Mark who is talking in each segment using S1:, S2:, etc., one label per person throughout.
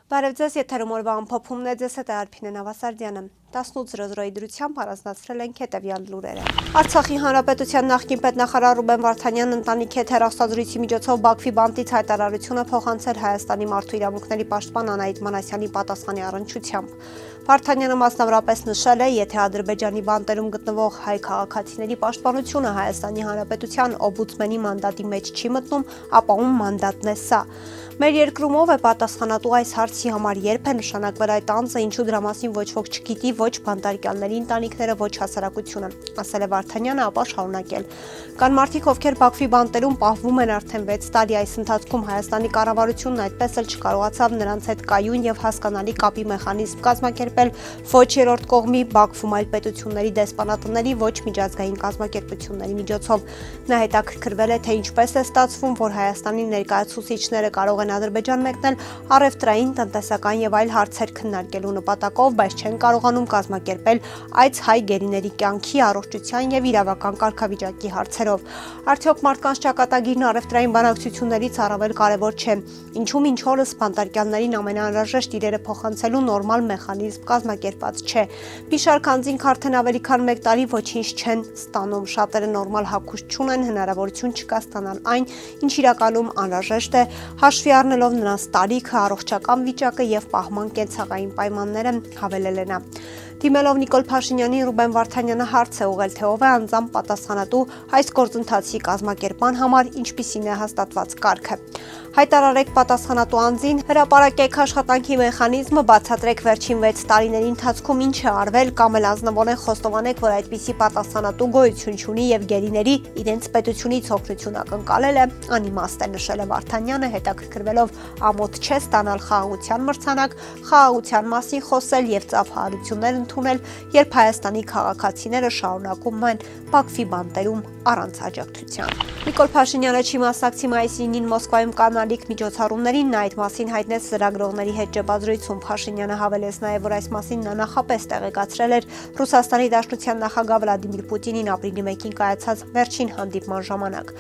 S1: Բարև ձեզ, եթերում օրվա ամփոփումն է, ձեզ հետ է Արփինե Նավասարդյանը։ 18:00 դրությամբ առանձնացրել ենք հետևյալ լուրերը։ Արցախի հանրապետության նախկին պետնախարար Ռուբեն Վարդանյանն ընտանիքի հետ հեռախոսազրույցի միջոցով Բաքվի բանտից հայտարարությունը փոխանցել Հայաստանի մարդու իրավունքների պաշտպան Անահիտ Մանասյանի պատասխանի առնչությամբ։ Վարդանյանը մասնավորապես նշել է, եթե Ադրբեջանի բանտերում գտնվող հայ քաղաքացիների պաշտպանությունը Հայաստանի հանրապետության օմբուդսմենի մանդատի մեջ չի մտնում, ապա ում մանդատն է սա։ Մեր երկրում ով է պատասխանատու այս հարցի համար, երբ է նշանակվել այդ անձը, ինչու դրա մասին ոչ ոք չգիտի, ոչ բանտարկյալների ընտանիքները, ոչ հասարակությունը, ասել է Վարդանյանը, ապա շարունակել։ Կան մարդիկ, ովքեր Բաքվի բանտերում պահվում են արդեն 6 տարի, այս ընթացքում Հայաստանի կառավարությունն այդպես էլ չկարողացավ նրանց հետ կայուն եւ հասկանալի կապի մեխանիզմ կազմակերպել ոչ երրորդ կողմի Բաքվում այլ պետությունների դեսպանատների, ոչ միջազգային կազմակերպությունների միջոցով։ Նա հետաքրքրվել է, թե ինչպես է ստացվում, որ Հայաստանի ներկայացուցիչները կարող են Ադրբեջան մեկնել առևտրային, տնտեսական եւ այլ հարցեր քննարկելու նպատակով, բայց չեն կարողանում կազմակերպել այց հայ գերիների կյանքի, առողջության եւ իրավական կարգավիճակի հարցերով։ Արդյոք մարդկանց ճակատագիրն առևտրային բանակցություններից առավել կարեւոր չէ։ Ինչու մինչ օրս բանտարկյալներին ամենաանհրաժեշտ իրերը փոխանցելու նորմալ մեխանիզմ կազմակերպված չէ։ Մի շարք անձինք արդեն ավելի քան 1 տարի ոչինչ չեն ստանում, շատերը նորմալ հագուստ չունեն, հնարավորություն չկա ստանալ այն, ինչ իրականում անհրաժեշտ է, հաշվի առնելով նրանց տարիքը, առողջական վիճակը եւ պահման կենցաղային պայմանները, հավելել է նա։ Դիմելով Նիկոլ Փաշինյանին, Ռուբեն Վարդանյանը հարց է ուղղել, թե ով է անձամբ պատասխանատու այս գործընթացի կազմակերպման համար, ինչպիսին է հաստատված կարգը։ Հայտարարեք պատասխանատու անձին, հրապարակեք աշխատանքի մեխանիզմը, բացատրեք վերջին 6 տարիների ընթացքում ինչ է արվել, կամ էլ ազնվորեն խոստովանեք, որ այդպիսի պատասխանատու գոյություն չունի եւ գերիների իրենց պետությունից օգնություն ակնկալել է, անիմաստ է, նշել է Վարդանյանը, հետաքրքրվելով ամոթ չէ ստանալ խաղաղության մրցանակ, խաղաղության մասին խոսել եւ ծափահարություններ ընդունել, երբ Հայաստանի քաղաքացիները շարունակում են Բաքվի բանտերում առանց աջակցության։ Նիկոլ Փաշինյանը չի մասնակցի մայիսի 9-ին Մոսկվայում կանալիք միջոցառումներին, նա այդ մասին հայտնեց լրագրողների հետ ճեպազրույցում։ Փաշինյանը հավելեց նաև, որ այս մասին նա նախապես տեղեկացրել էր Ռուսաստանի Դաշնության նախագահ Վլադիմիր Պուտինին ապրիլի 1-ին կայացած վերջին հանդիպման ժամանակ։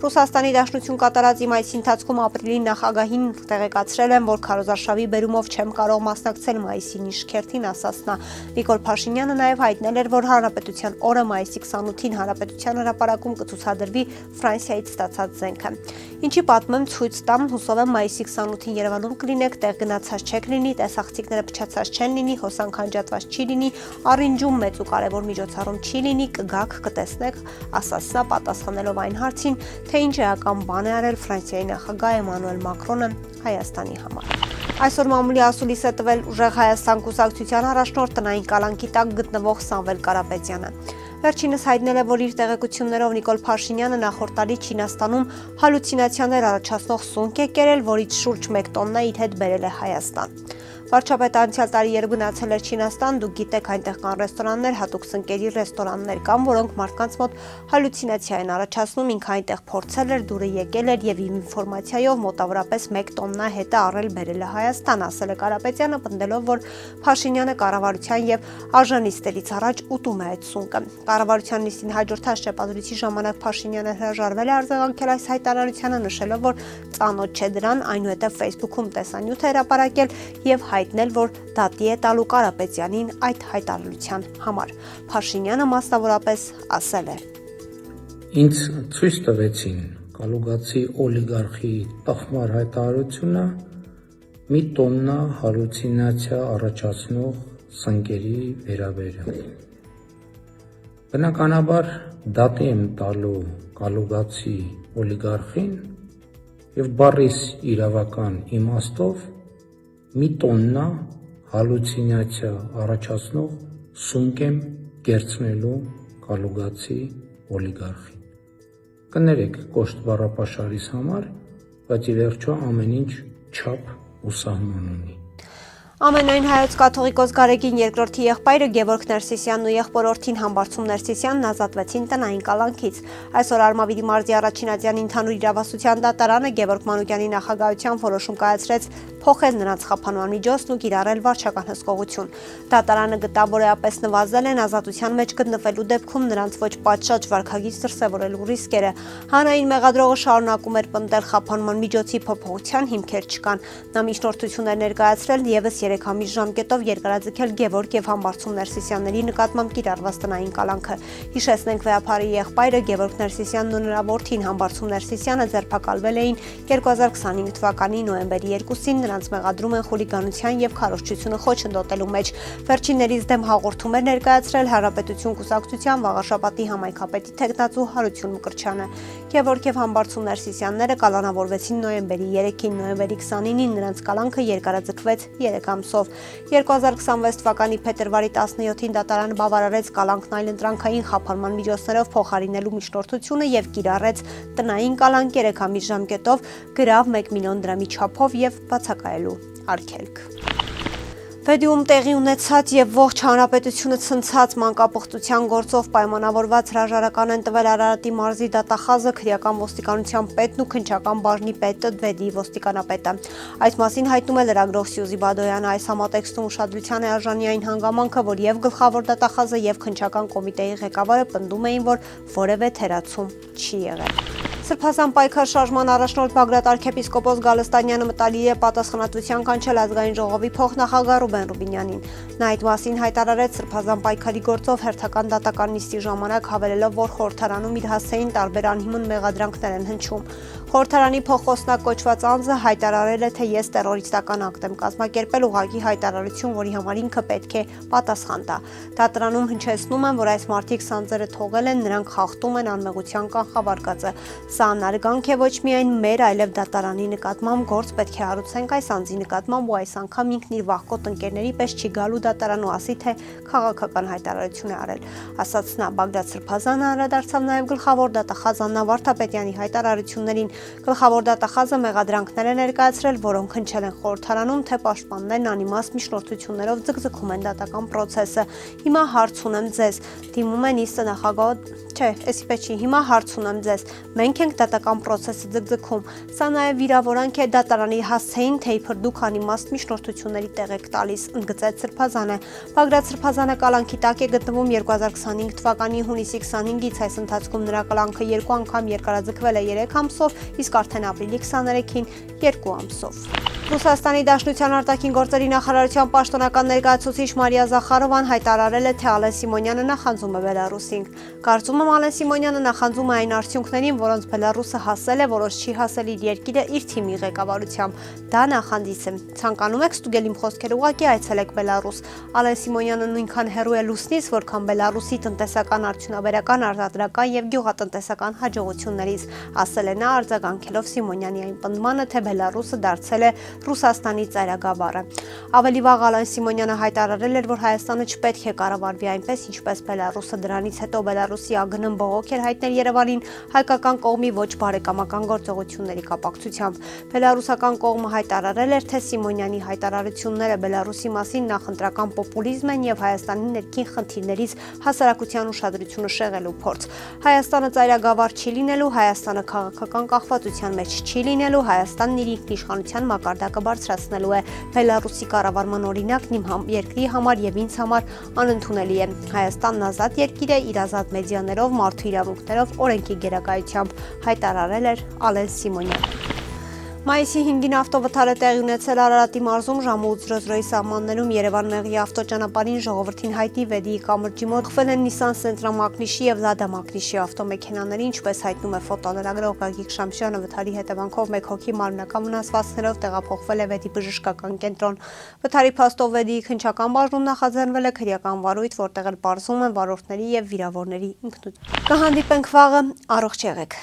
S1: Ռուսաստանի Դաշնություն կատարած իմ այցի ընթացքում ապրիլի նախագահին տեղեկացրել եմ, որ քարոզարշավի բերումով չեմ կարող մասնակցել մայիսի 9 շքերթին, ասաց նա։ Նիկոլ Փաշինյանը նաև հայտնել էր, որ Հանրապետության օրը մայիսի 28-ին Հանրապետության հրապարակում կցուցադրվի Ֆրանսիայից ստացած զենքը։ Ինչի պատմեմ, ցույց տամ, հուսով եմ մայիսի 28-ին Երևանում կլինեք, տեղ գնացած չեք լինի, տեսախցիկները փչացած չեն լինի, հոսանք անջատված չի լինի, առինջում մեծ ու կարևոր միջոցառում չի լինի, կգաք, կտեսնեք, ասաց նա, պատասխանելով այն հարցին, թե ինչ էական բան է արել Ֆրանսիայի նախագահ Էմանուել Մակրոնը Հայաստանի համար։ Այսօր մամուլի ասուլիս է տվել Ուժեղ Հայաստան կուսակցության առաջնորդ տնային կալանքի տակ գտնվող Սամվել Կարապետյանը։ Վերջինս հայտնել է, որ իր տեղեկություններով Նիկոլ Փաշինյանը նախորդ տարի Չինաստանում հալյուցինացիաներ առաջացնող սունկ է կերել, որից շուրջ 1 տոննա իր հետ բերել է Հայաստան։ Վարչապետը անցյալ տարի երբ գնացել էր Չինաստան, դուք գիտեք, այնտեղ կան ռեստորաններ, հատուկ սնկերի ռեստորաններ կան, որոնք մարդկանց մոտ հալյուցինացիա են առաջացնում, ինքը այնտեղ փորձել էր, դուրը եկել էր եւ ինֆորմացիայով մոտավորապես 1 տոննա հետ է առել բերել է Հայաստան, ասել է Կարապետյանը, պնդելով, որ Փաշինյանը կառավարության եւ արժանիստերից առաջ ուտում է այդ սունկը։ Կառավարության նիստին հաջորդած ճեպազրույցի ժամանակ Փաշինյանը հրաժարվել է արձագանքել այս հայտարարությանը, նշելով, որ ծանոթ չէ դրան, այնուհետև Facebook-ում տեսանյութ է հրապարակել եւ հայտնել, որ դատի է տալու Կարապետյանին այդ հայտարարության համար։ Փաշինյանը մասնավորապես ասել է.
S2: Ինձ ցույց տվեցին կալուգացի օլիգարխի տխմար հայտարարությունը մի տոննա հալյուցինացիա առաջացնող սնկերի վերաբերյալ։ Բնականաբար դատի եմ տալու կալուգացի օլիգարխին եւ բառիս իրավական իմաստով մի տոննա հալյուցինացիա առաջացնող սունկ եմ կերցնելու կալուգացի օլիգարխին։ Կներեք կոշտ բառապաշարիս համար, բայց ի վերջո ամեն ինչ չափ ու սահման ունի։
S1: Ամենայն հայոց կաթողիկոս Գարեգին երկրորդի եղբայրը Գևորգ Ներսիսյանն ու եղբորորդին Համբարձում Ներսիսյանն ազատվեցին տնային կալանքից։ Այսօր Արմավիրի մարզի առաջին ատյանի ընդհանուր իրավասության դատարանը Գևորգ Մանուկյանի նախագահությամբ որոշում կայացրեց փոխել նրանց խափանման միջոցն ու կիրառել վարչական հսկողություն։ Դատարանը գտավ, որ էապես նվազել են ազատության մեջ գտնվելու դեպքում նրանց ոչ պատշաճ վարքագիծ դրսևորելու ռիսկերը։ Հանրային մեղադրողը շարունակում էր պնդել խափանման միջոցի փոփոխության հիմքեր չկան։ Նա միջնորդություն էր ներկայացրել եւս 3 ամիս ժամկետով երկարաձգել Գևորգ եւ Համբարձում Ներսիսյանների նկատմամբ կիրառված տնային կալանքը։ Հիշեցնենք, վեհապարի եղբայրը Գևորգ Ներսիսյանն ու նրա որդին Համբարձում Ներսիսյանը ձերբակալվել էին 2025 թվականի նոյեմբերի 2-ին, նրանց մեղադրում են խուլիգանության եւ քարոզչությունը խոչընդոտելու մեջ։ Վերջիններից դեմ հաղորդում էր ներկայացրել Հանրապետություն կուսակցության Վաղարշապատի համայնքապետի թեկնածու Հարություն Մկրտչյանը։ Գևորգ եւ Համբարձում Ներսիսյանները կալանավորվեցին նոյեմբերի 3-ին, նոյեմբերի 29-ին նրանց կալանքը երկարաձգվեց 3 ամսով։ 2026 թվականի փետրվարի 17-ին դատարանը բավարարեց կալանքն այլընտրանքային խափանման միջոցներով փոխարինելու միջնորդությունը եւ կիրառեց տնային կալանք 3 ամիս ժամկետով գրավ 1 միլիոն դրամի չափով եւ բացակայելու արգելք։ Վեդիում տեղի ունեցած եւ ողջ հանրապետությունը ցնցած մանկապղծության գործով պայմանավորված հրաժարական են տվել Արարատի մարզի դատախազը, քրեական ոստիկանության պետն ու քննչական բաժնի պետը Դվեդի ոստիկանապետը։ Այս մասին հայտնում է լրագրող Սյուզի Բադոյանը։ Այս համատեքստում ուշադրության է արժանի այն հանգամանքը, որ եւ գլխավոր դատախազը եւ քննչական կոմիտեի ղեկավարը պնդում էին, որ որևէ թերացում չի եղել։ Սրբազան պայքար շարժման առաջնորդ Բագրատ arczepiskopos Գալստանյանը մտալի է պատասխանատվության կանչել ազգային ժողովի փոխնախագահ Ռուբեն Ռուբինյանին։ Նա այդ մասին հայտարարեց Սրբազան պայքարի գործով հերթական դատական նիստի ժամանակ, հավելելով, որ խորհրդարանում իր հասցեին տարբեր անհիմն մեղադրանքներ են հնչում։ Խորհրդարանի փոխոսնակ կոչված անձը հայտարարել է, թե ես տերորիստական ակտ եմ կազմակերպել, ուղղակի հայտարարություն, որի համար ինքը պետք է պատասխան տա։ Դատարանում հնչեցնում են, որ այս մարդիկ սանձերը թողել են, նրանք խախտում են անմեղության կանխավարկածը։ Սա անարգանք է ոչ միայն մեր, այլև դատարանի նկատմամբ, գործ պետք է հարուցենք այս անձի նկատմամբ ու այս անգամ ինքն իր վաղկոտ ընկերների պես չի գալու դատարան ու ասի, թե քաղաքական հայտարարություն է արել։ Ասաց նա, Բագրատ Սրբազանը անդրադարձավ նաև գլխավոր դատախազ Աննա Վարդապետյանի հայտարարություններին։ Գլխավոր դատախազը մեղադրանքներ է ներկայացրել, որոնք հնչել են խորհրդարանում, թե պաշտպաններն անիմաստ միջնորդություններով ձգձգում են դատական պրոցեսը։ Հիմա հարց ունեմ ձեզ, դիմում են իստը նախագահ, չէ, էսի պես չի, հիմա հարց ունեմ ձեզ, մենք ենք դատական պրոցեսը ձգձգում։ Սա նաև վիրավորանք է դատարանի հասցեին, թե իբր դուք անիմաստ միջնորդությունների տեղ եք տալիս, ընդգծեց Սրբազանը։ Բագրատ Սրբազանը կալանքի տակ է գտնվում 2025 թվականի հունիսի 25-ից, այս ընթացքում նրա կալանքը 2 անգամ երկարաձգվել է 3 ամսով, իսկ արդեն ապրիլի 23-ին 2 ամսով։ Ռուսաստանի Դաշնության արտաքին գործերի նախարարության պաշտոնական ներկայացուցիչ Մարիա Զախարովան հայտարարել է, թե Ալեն Սիմոնյանը նախանձում է Բելարուսին։ Կարծում եմ Ալեն Սիմոնյանը նախանձում է այն արդյունքներին, որոնց Բելարուսը հասել է, որոնց չի հասել իր երկիրը իր թիմի ղեկավարությամբ։ Դա նախանդից է։ Ցանկանում եք ստուգել իմ խոսքերը, ուղղակի այցելեք Բելարուս։ Ալեն Սիմոնյանը նույնքան հեռու է լուսնից, որքան Բելարուսի տնտեսական, արդյունաբերական, արտադրական եւ գյուղատնտեսական հաջողություններից, ասել է նա արձագանքելով Սիմոնյանի այն պնդմանը, թե Բելարուսը դարձել է Ռուսաստանի ծայրագավառը։ Ավելի վաղ Ալեն Սիմոնյանը հայտարարել էր, որ Հայաստանը չպետք է կառավարվի այնպես, ինչպես Բելարուսը։ Դրանից հետո Բելարուսի ԱԳՆ-ն բողոք էր հայտնել Երևանին հայկական կողմի ոչ բարեկամական գործողությունների կապակցությամբ։ Բելարուսական կողմը հայտարարել էր, թե Սիմոնյանի հայտարարությունները Բելարուսի մասին նախընտրական պոպուլիզմ են եւ Հայաստանի ներքին խնդիրներից հասարակության ուշադրությունը շեղելու փորձ։ Հայաստանը ծայրագավառ չի լինելու, Հայաստանը քաղաքական կախվածության մեջ չի լինելու, Հայաստանն իր ինքնիշխանության մակարդակը բարձրացնելու է։ Բելարուսի կառավարման օրինակն իմ երկրի համար եւ ինձ համար անընդունելի է։ Հայաստանն ազատ երկիր է, իր ազատ մեդիաներով, մարդու իրավունքներով, օրենքի գերակայությամբ, հայտարարել էր Ալեն Սիմոնյանը։ Մայիսի 5-ին ավտովթարը տեղի ունեցել Արարատի մարզում ժամը 8:00-ի սահմաններում Երևան-Մեղրի ավտոճանապարհին ժողովրդին հայտնի Վեդիի կամրջի մոտ խփել են Nissan Sentra Մակնիշի եւ Lada Մակնիշի ավտոմեքենաների, ինչպես հայտնում է ֆոտոլրագրող Գագիկ Շամշյանը, վթարի հետևանքով 1 հոգի մարմնական վնասվածքներով տեղափոխվել է Վեդի բժշկական կենտրոն։ Վթարի փաստով Վեդիի քննչական բաժնում նախաձեռնվել է քրեական վարույթ, որտեղ էլ պարզում են վարորդների եւ վիրավորների ինքնություն։ Կհանդիպենք վաղը, առողջ եղեք։